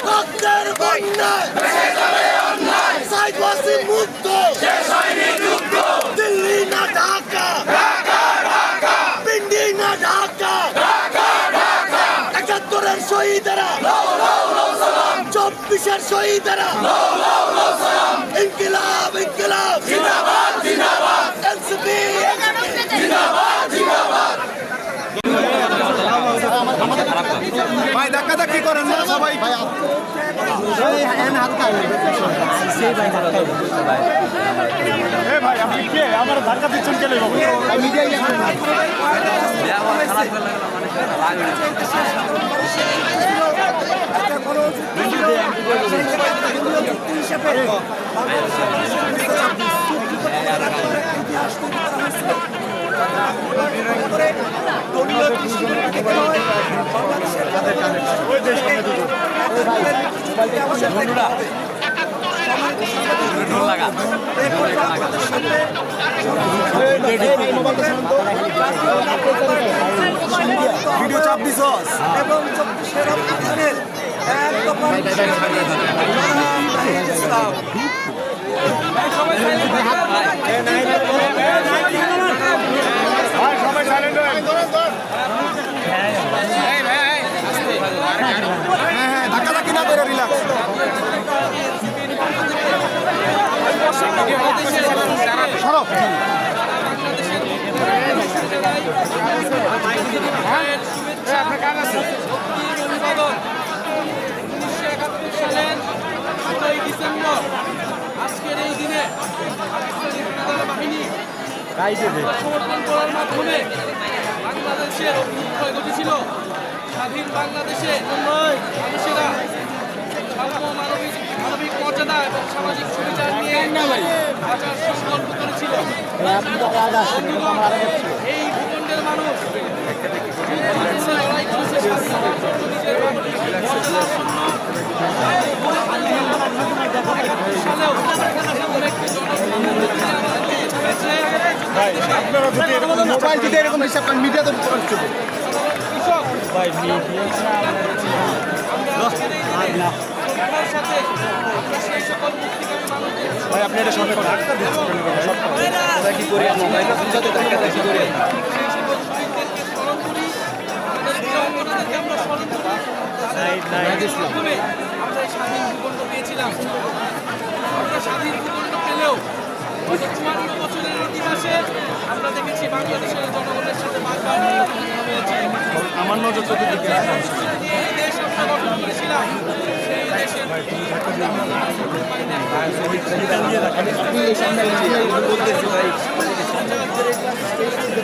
রক্তের বন্যায় সাইদ ওয়াসিম মুক্ত, দিল্লি না ঢাকা, পিন্ডি না ঢাকা, ৭১-এর শহীদেরা, ২৪-এর শহীদেরা, ইনকিলাব ইনকিলাব জিন্দাবাদ জিন্দাবাদ, এনসিপি জিন্দাবাদ জিন্দাবাদ। ভাই ধাক্কা ধাক্কি করেন না সবাই। ভাই আপনি কে আমার ধাক্কা দিচ্ছেন কেন? ভিডিও চাপ দিস এবং ধাক্কা ধাক্কি না করে রিল্যাক্স। আজকের এই দিনে বাহিনী সমর্থন করার মাধ্যমে বাংলাদেশের ক্ষয় ঘটেছিল। স্বাধীন বাংলাদেশে মানুষেরা মানবিক মর্যাদা এবং সামাজিক সুবিধা নিয়ে আচার সংকল্প করেছিল। এই ভূখণ্ডের মানুষ লড়াই করেছে মোবাইল যদি এরকম হিসাব করেন মিডিয়া তো ভাই আপনি এটা সঙ্গে ধাক্কা দিচ্ছেন কি করি মোবাইল কি করি আমরা স্বাধীন ভূখণ্ড পেয়েছিলাম। আমরা স্বাধীন ভূখণ্ড পেলেও ৫৪ বছরের ইতিহাসে আমরা দেখেছি বাংলাদেশের জনগণের সাথে বারবার হয়েছে। আমার নজর চতুর্দিকে এই দেশ আমরা গঠন করেছিলাম, সেই দেশের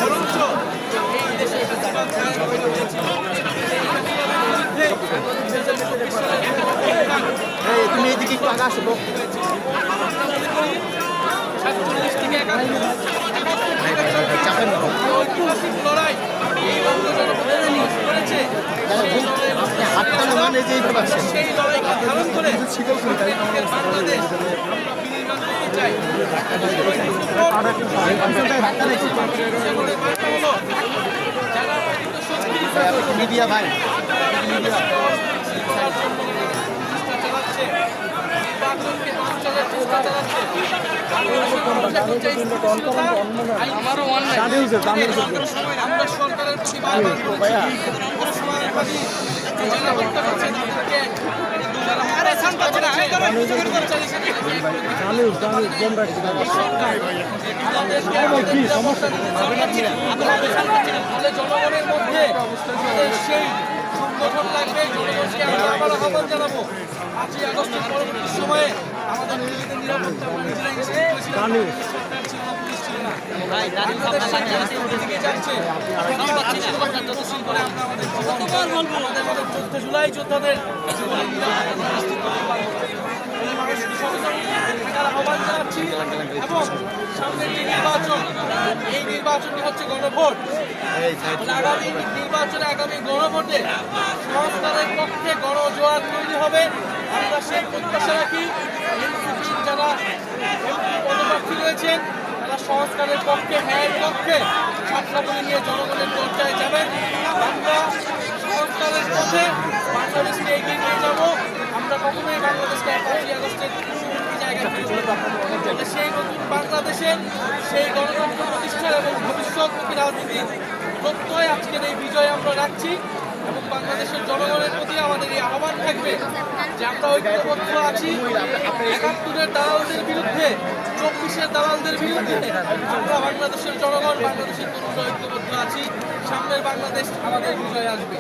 বরঞ্চ এই দেশের তুমি এইদিকে একটু আগে আসবো। ৪৭ থেকে ৭১ লড়াই এই করেছে। সেই লড়াইকে ধারণ করে বাংলাদেশ চাই। মিডিয়া ভাই আমরা সরকারের জনগণের মধ্যে সেই সংগঠন লাগবে। জনগণকে আমরা আবার আহ্বান জানাবো ৫ই আগস্টের পরবর্তী সময়ে আমাদের নিজেদের নিরাপত্তা নিজেরাই নিশ্চিত করেছিলাম। সরকার ছিল না, পুলিশ ছিল না। বাংলাদেশ যাচ্ছে প্রদর্শন করে আমরা আমাদের 14 জুলাই যোদ্ধাদের আহ্বান জানাচ্ছি। এবং সামনের যে নির্বাচন, এই নির্বাচনটি হচ্ছে গণভোট। আগামী নির্বাচনে আগামী গণভোটে সংস্কারের পক্ষে গণজোয়ার তৈরি হবে। আমরা সেই প্রত্যাশা রাখি যারা পদপ্রার্থী রয়েছেন তারা সংস্কারের পক্ষে, ন্যায়ের পক্ষে ছাত্রগুলি নিয়ে জনগণের চর্চায় যাবেন। আমরা সংস্কারের পথে বাংলাদেশকে এগিয়ে নিয়ে যাব। আমরা কখনোই বাংলাদেশকে 5ই আগস্টের পূর্ববর্তী জায়গায় ফিরে যাব না। তবে সেই নতুন বাংলাদেশের সেই গণতন্ত্র প্রতিষ্ঠার এবং ভবিষ্যৎমুখী রাজনীতির প্রত্যয় আজকের এই বিজয় আমরা রাখছি এবং বাংলাদেশের জনগণের প্রতি আমাদের এই আহ্বান থাকবে যে আমরা ঐক্যবদ্ধ আছি 71-এর দালালদের বিরুদ্ধে, 24-এর দালালদের বিরুদ্ধে। আমরা বাংলাদেশের জনগণ, বাংলাদেশের তরুণরা ঐক্যবদ্ধ আছি। সামনের বাংলাদেশ আমাদের বিজয় আসবে।